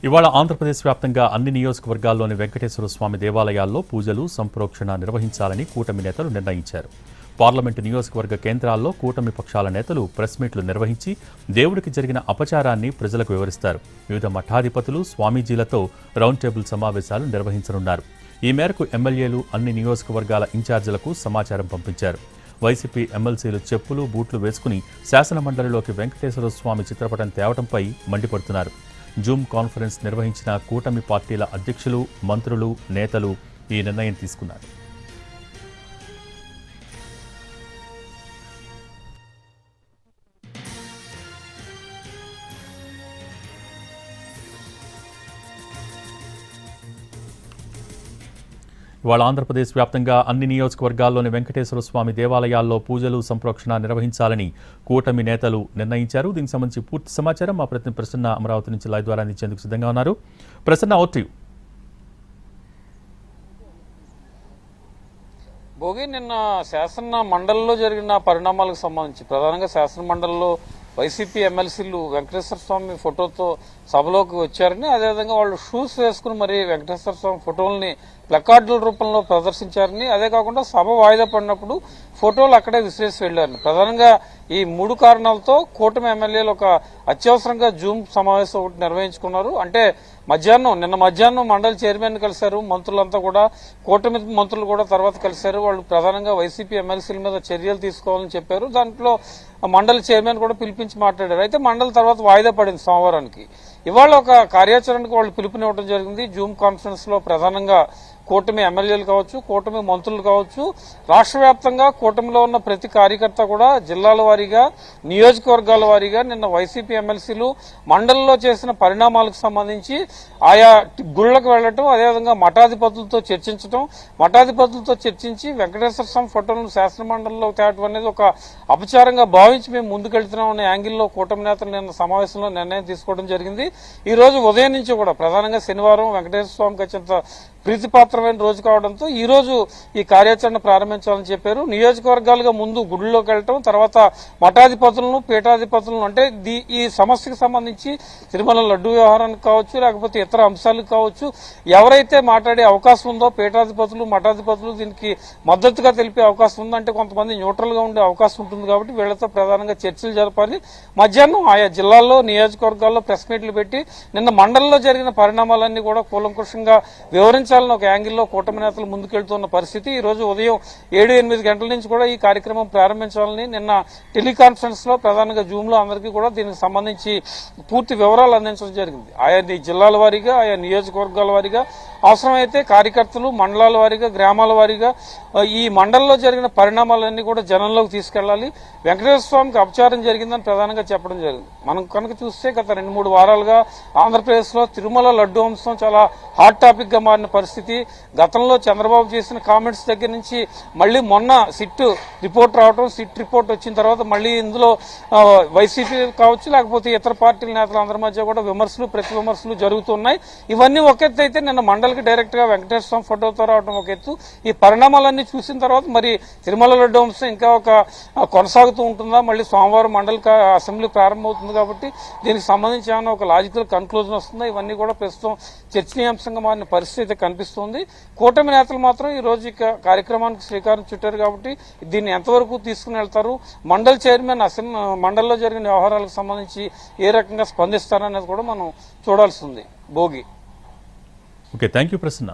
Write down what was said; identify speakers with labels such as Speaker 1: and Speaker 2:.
Speaker 1: ఇవాళ ఆంధ్రప్రదేశ్ వ్యాప్తంగా అన్ని నియోజకవర్గాల్లోని వెంకటేశ్వర స్వామి దేవాలయాల్లో పూజలు సంప్రోక్షణ నిర్వహించాలని కూటమి నేతలు నిర్ణయించారు. పార్లమెంటు నియోజకవర్గ కేంద్రాల్లో కూటమి పక్షాల నేతలు ప్రెస్ మీట్లు నిర్వహించి దేవుడికి జరిగిన అపచారాన్ని ప్రజలకు వివరిస్తారు. వివిధ మఠాధిపతులు స్వామీజీలతో రౌండ్ టేబుల్ సమావేశాలు నిర్వహించనున్నారు. ఈ మేరకు ఎమ్మెల్యేలు అన్ని నియోజకవర్గాల ఇన్ఛార్జీలకు సమాచారం పంపించారు. వైసీపీ ఎమ్మెల్సీలు చెప్పులు బూట్లు వేసుకుని శాసనమండలిలోకి వెంకటేశ్వర స్వామి చిత్రపటం తేవడంపై మండిపడుతున్నారు. జూమ్ కాన్ఫరెన్స్ నిర్వహించిన కూటమి పార్టీల అధ్యక్షులు, మంత్రులు, నేతలు ఈ నిర్ణయం తీసుకున్నారు. ఇవాళ ఆంధ్రప్రదేశ్ వ్యాప్తంగా అన్ని నియోజకవర్గాల్లోని వెంకటేశ్వర స్వామి దేవాలయాల్లో పూజలు సంప్రోక్షణ నిర్వహించాలని కూటమి నేతలు నిర్ణయించారు. దీనికి సంబంధించి పూర్తి సమాచారం మా ప్రతినిధి ప్రసన్న అమరావతి నుంచి లైవ్ ద్వారా అందించేందుకు సిద్ధంగా ఉన్నారు. Prasanna, over to you.
Speaker 2: Bhogi, నిన్న శాసన మండలిలో జరిగిన పరిణామాలకు సంబంధించి ప్రధానంగా శాసన మండలిలో వైసీపీ ఎమ్మెల్సీలు వెంకటేశ్వర స్వామి ఫోటోతో సభలోకి వచ్చారని, అదేవిధంగా వాళ్ళు షూస్ వేసుకుని మరి వెంకటేశ్వర స్వామి ఫోటోల్ని ప్లకార్డుల రూపంలో ప్రదర్శించారని, అదే కాకుండా సభ వాయిదా పడినప్పుడు ఫోటోలు అక్కడే విసిరేసి వెళ్లారని, ప్రధానంగా ఈ 3 కారణాలతో కూటమి ఎమ్మెల్యేలు ఒక అత్యవసరంగా జూమ్ సమావేశం ఒకటి నిర్వహించుకున్నారు. అంటే నిన్న మధ్యాహ్నం మండలి చైర్మన్ కలిశారు, మంత్రులంతా కూడా, కూటమి మంత్రులు కూడా తర్వాత కలిశారు. వాళ్ళు ప్రధానంగా వైసీపీ ఎమ్మెల్సీల మీద చర్యలు తీసుకోవాలని చెప్పారు. దాంట్లో మండలి చైర్మన్ కూడా పిలిపించి మాట్లాడారు. అయితే మండలి తర్వాత వాయిదా పడింది సోమవారానికి. ఇవాళ ఒక కార్యాచరణకు వాళ్ళు పిలుపునివ్వడం జరిగింది. జూమ్ కాన్ఫరెన్స్ లో ప్రధానంగా కూటమి ఎమ్మెల్యేలు కావచ్చు, కూటమి మంత్రులు కావచ్చు, రాష్ట్ర వ్యాప్తంగా కూటమిలో ఉన్న ప్రతి కార్యకర్త కూడా జిల్లాల వారీగా, నియోజకవర్గాల వారీగా నిన్న వైసీపీ ఎమ్మెల్సీలు మండలిలో చేసిన పరిణామాలకు సంబంధించి ఆయా గుళ్లకు వెళ్లటం, అదేవిధంగా మఠాధిపతులతో చర్చించి వెంకటేశ్వర స్వామి ఫోటోలను శాసన మండలిలో తేవడం అనేది ఒక అపచారంగా భావించి మేము ముందుకెళ్తున్నాం అనే యాంగిల్లో కూటమి నేతలు నిన్న సమావేశంలో నిర్ణయం తీసుకోవడం జరిగింది. ఈ రోజు ఉదయం నుంచి కూడా ప్రధానంగా శనివారం వెంకటేశ్వర స్వామికి అత్యంత ప్రీతిపాత్రమైన రోజు కావడంతో ఈ రోజు ఈ కార్యాచరణ ప్రారంభించాలని చెప్పారు. నియోజకవర్గాలుగా ముందు గుడిలోకి వెళ్ళటం, తర్వాత మఠాధిపతులను, పీఠాధిపతులను, అంటే ఈ సమస్యకు సంబంధించి తిరుమల లడ్డు వ్యవహారానికి కావచ్చు, లేకపోతే ఇతర అంశాలకు కావచ్చు, ఎవరైతే మాట్లాడే అవకాశం ఉందో పీఠాధిపతులు, మఠాధిపతులు దీనికి మద్దతుగా తెలిపే అవకాశం ఉందో, అంటే కొంతమంది న్యూట్రల్ గా ఉండే అవకాశం ఉంటుంది కాబట్టి వీళ్లతో ప్రధానంగా చర్చలు జరపాలి. మధ్యాహ్నం ఆయా జిల్లాల్లో, నియోజకవర్గాల్లో ప్రెస్ మీట్లు పెట్టి నిన్న మండలిలో జరిగిన పరిణామాలన్నీ కూడా కూలంకుషంగా వివరించాలని ఒక యాంగిల్లో కూటమి నేతలు ముందుకెళ్తున్న పరిస్థితి. ఈ రోజు ఉదయం 7-8 గంటల నుంచి కూడా ఈ కార్యక్రమం ప్రారంభించాలని నిన్న టెలికాన్ఫరెన్స్ లో ప్రధానంగా జూమ్ లో అందరికీ కూడా దీనికి సంబంధించి పూర్తి వివరాలు అందించడం జరిగింది. ఆయా జిల్లాల వారీగా, ఆయా నియోజకవర్గాల వారీగా, అవసరమైతే కార్యకర్తలు మండలాల వారీగా, గ్రామాల వారీగా ఈ మండలంలో జరిగిన పరిణామాలన్నీ కూడా జనంలోకి తీసుకెళ్లాలి. వెంకటేశ్వర స్వామికి అపచారం జరిగిందని ప్రధానంగా చెప్పడం జరిగింది. మనం కనుక చూస్తే గత 2-3 వారాలుగా ఆంధ్రప్రదేశ్ లో తిరుమల లడ్డు అంశం చాలా హాట్ టాపిక్ గా మారిన పరిస్థితి. గతంలో చంద్రబాబు చేసిన కామెంట్స్ దగ్గర నుంచి మళ్లీ మొన్న సిట్ రిపోర్ట్ రావడం, సిట్ రిపోర్ట్ వచ్చిన తర్వాత మళ్లీ ఇందులో వైసీపీ కావచ్చు, లేకపోతే ఇతర పార్టీల నేతల అందరి మధ్య కూడా విమర్శలు, ప్రతి విమర్శలు జరుగుతున్నాయి. ఇవన్నీ ఒక ఎత్తు అయితే నిన్న మండలికి డైరెక్ట్ గా వెంకటేశ్వర స్వామి ఫోటోతో రావడం ఒక ఎత్తు. ఈ పరిణామాలన్నీ చూసిన తర్వాత మరి తిరుమల లడ్డు అంశం ఇంకా ఒక కొనసాగుతూ ఉంటుందా, మళ్ళీ సోమవారం మండలి అసెంబ్లీ ప్రారంభమవుతుంది కాబట్టి దీనికి సంబంధించి ఏమైనా ఒక లాజికల్ కన్క్లూజన్ వస్తుందా, ఇవన్నీ కూడా ప్రస్తుతం చర్చనీయాంశంగా మారిన పరిస్థితి కనిపిస్తుంది. కూటమి నేతలు మాత్రం ఈ రోజు ఇక కార్యక్రమానికి శ్రీకారం చుట్టారు కాబట్టి దీన్ని ఎంతవరకు తీసుకుని వెళ్తారు, మండలి చైర్మన్ మండలిలో జరిగిన వ్యవహారాలకు సంబంధించి ఏ రకంగా స్పందిస్తారనేది కూడా మనం చూడాల్సి ఉంది. Bhogi.
Speaker 1: Okay, thank you Prasanna.